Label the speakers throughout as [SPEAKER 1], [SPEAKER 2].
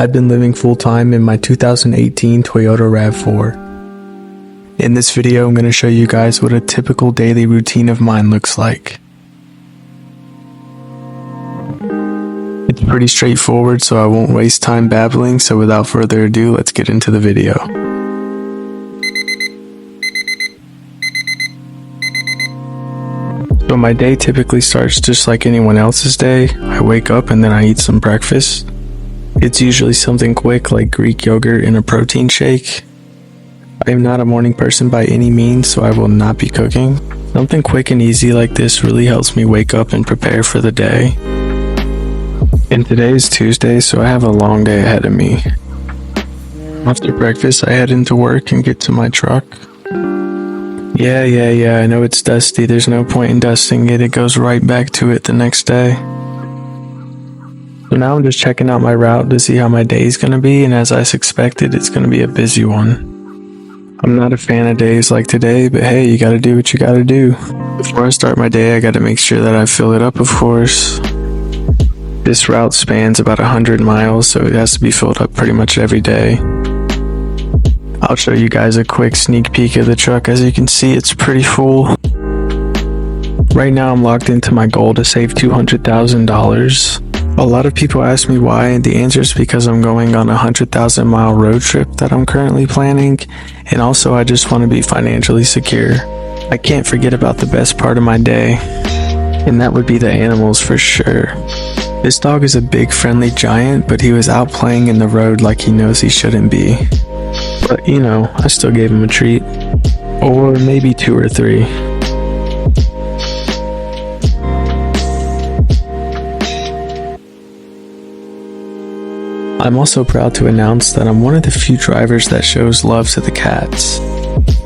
[SPEAKER 1] I've been living full-time in my 2018 Toyota RAV4. In this video, I'm going to show you guys what a typical daily routine of mine looks like. It's pretty straightforward, so I won't waste time babbling, so without further ado, let's get into the video. So my day typically starts just like anyone else's day. I wake up and then I eat some breakfast. It's usually something quick like Greek yogurt and a protein shake. I am not a morning person by any means, so I will not be cooking. Something quick and easy like this really helps me wake up and prepare for the day. And today is Tuesday, so I have a long day ahead of me. After breakfast, I head into work and get to my truck. Yeah, I know it's dusty. There's no point in dusting it. It goes right back to it the next day. So now I'm just checking out my route to see how my day is going to be, and as I suspected, it's going to be a busy one. I'm not a fan of days like today, but hey, you gotta do what you gotta do. Before I start my day, I gotta make sure that I fill it up, of course. This route spans about 100 miles, so it has to be filled up pretty much every day. I'll show you guys a quick sneak peek of the truck. As you can see, it's pretty full. Right now, I'm locked into my goal to save $200,000. A lot of people ask me why, and the answer is because I'm going on a 100,000 mile road trip that I'm currently planning, and also I just want to be financially secure. I can't forget about the best part of my day, and that would be the animals for sure. This dog is a big friendly giant, but he was out playing in the road like he knows he shouldn't be. But you know, I still gave him a treat. Or maybe 2 or 3. I'm also proud to announce that I'm one of the few drivers that shows love to the cats.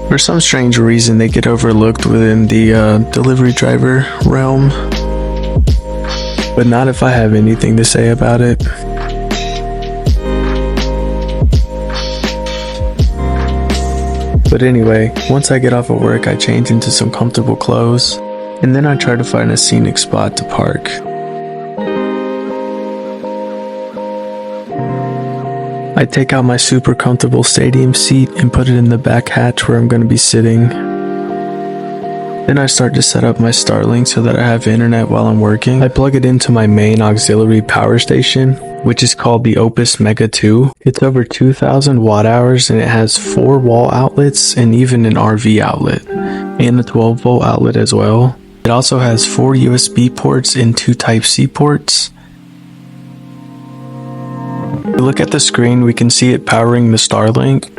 [SPEAKER 1] For some strange reason, they get overlooked within the delivery driver realm. But not if I have anything to say about it. But anyway, once I get off of work, I change into some comfortable clothes, and then I try to find a scenic spot to park. I take out my super comfortable stadium seat and put it in the back hatch where I'm going to be sitting. Then I start to set up my Starlink so that I have internet while I'm working. I plug it into my main auxiliary power station, which is called the Oupes Mega 2. It's over 2,000 watt hours and it has 4 wall outlets and even an RV outlet, and a 12 volt outlet as well. It also has 4 USB ports and 2 Type-C ports. If we look at the screen, we can see it powering the Starlink.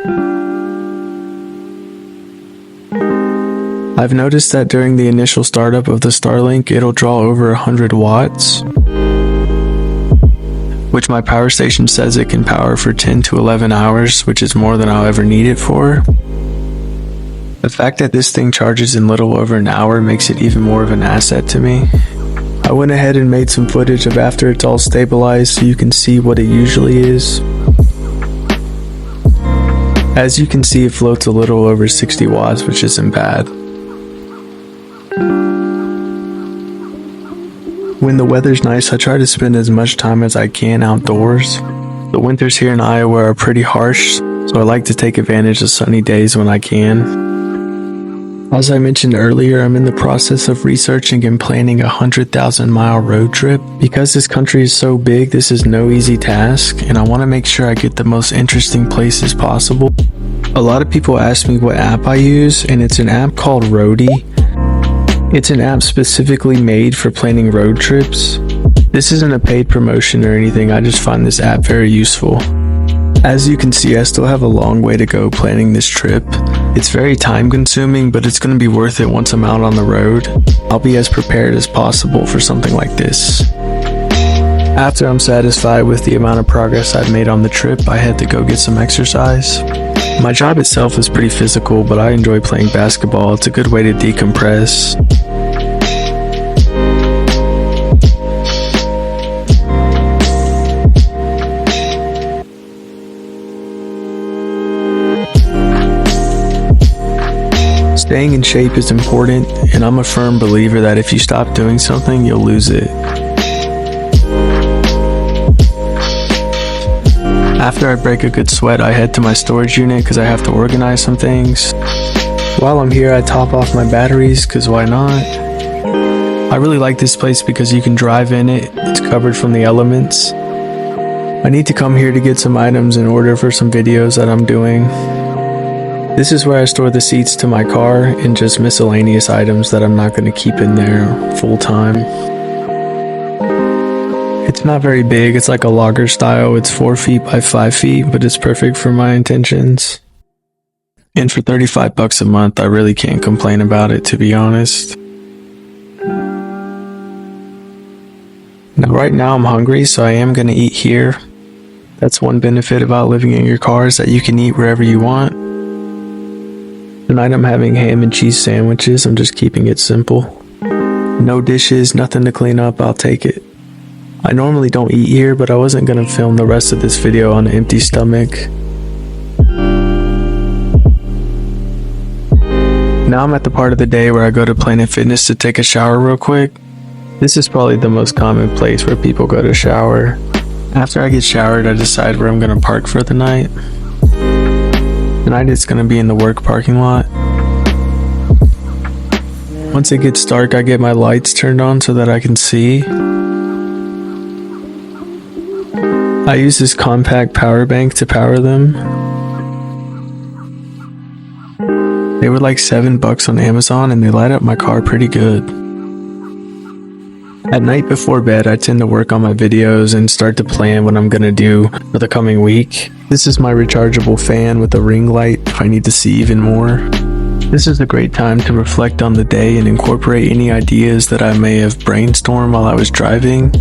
[SPEAKER 1] I've noticed that during the initial startup of the Starlink, it'll draw over 100 watts, which my power station says it can power for 10 to 11 hours, which is more than I'll ever need it for. The fact that this thing charges in little over an hour makes it even more of an asset to me. I went ahead and made some footage of after it's all stabilized so you can see what it usually is. As you can see, it floats a little over 60 watts, which isn't bad. When the weather's nice, I try to spend as much time as I can outdoors. The winters here in Iowa are pretty harsh, so I like to take advantage of sunny days when I can. As I mentioned earlier, I'm in the process of researching and planning a 100,000 mile road trip. Because this country is so big, this is no easy task, and I want to make sure I get the most interesting places possible. A lot of people ask me what app I use, and it's an app called Roadie. It's an app specifically made for planning road trips. This isn't a paid promotion or anything, I just find this app very useful. As you can see, I still have a long way to go planning this trip. It's very time consuming, but it's going to be worth it once I'm out on the road. I'll be as prepared as possible for something like this. After I'm satisfied with the amount of progress I've made on the trip, I head to go get some exercise. My job itself is pretty physical, but I enjoy playing basketball. It's a good way to decompress. Staying in shape is important, and I'm a firm believer that if you stop doing something, you'll lose it. After I break a good sweat, I head to my storage unit because I have to organize some things. While I'm here, I top off my batteries because why not? I really like this place because you can drive in it. It's covered from the elements. I need to come here to get some items in order for some videos that I'm doing. This is where I store the seats to my car and just miscellaneous items that I'm not going to keep in there full time. It's not very big, it's like a logger style. It's 4 feet by 5 feet, but it's perfect for my intentions. And for $35 a month, I really can't complain about it, to be honest. Now right now I'm hungry, so I am going to eat here. That's one benefit about living in your car is that you can eat wherever you want. Tonight I'm having ham and cheese sandwiches. I'm just keeping it simple. No dishes, nothing to clean up, I'll take it. I normally don't eat here, but I wasn't going to film the rest of this video on an empty stomach. Now I'm at the part of the day where I go to Planet Fitness to take a shower real quick. This is probably the most common place where people go to shower. After I get showered, I decide where I'm going to park for the night. Tonight it's going to be in the work parking lot. Once it gets dark, I get my lights turned on so that I can see. I use this compact power bank to power them. They were like $7 on Amazon and they light up my car pretty good. At night before bed, I tend to work on my videos and start to plan what I'm gonna do for the coming week. This is my rechargeable fan with a ring light if I need to see even more. This is a great time to reflect on the day and incorporate any ideas that I may have brainstormed while I was driving.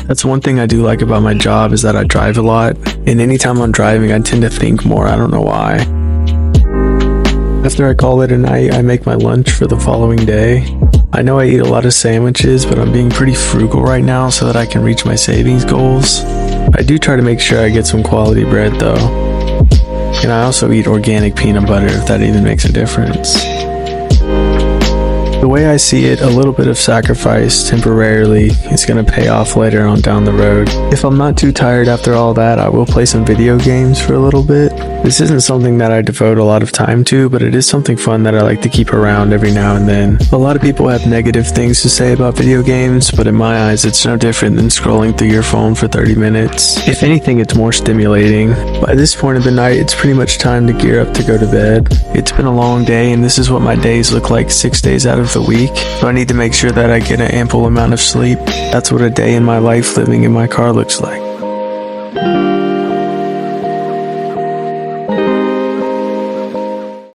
[SPEAKER 1] That's one thing I do like about my job is that I drive a lot, and anytime I'm driving I tend to think more, I don't know why. After I call it a night, I make my lunch for the following day. I know I eat a lot of sandwiches, but I'm being pretty frugal right now so that I can reach my savings goals. I do try to make sure I get some quality bread though. And I also eat organic peanut butter if that even makes a difference. The way I see it, a little bit of sacrifice temporarily is going to pay off later on down the road. If I'm not too tired after all that, I will play some video games for a little bit. This isn't something that I devote a lot of time to, but it is something fun that I like to keep around every now and then. A lot of people have negative things to say about video games, but in my eyes, it's no different than scrolling through your phone for 30 minutes. If anything, it's more stimulating. By this point of the night, it's pretty much time to gear up to go to bed. It's been a long day, and this is what my days look like 6 days out of the week, so I need to make sure that I get an ample amount of sleep. That's what a day in my life living in my car looks like.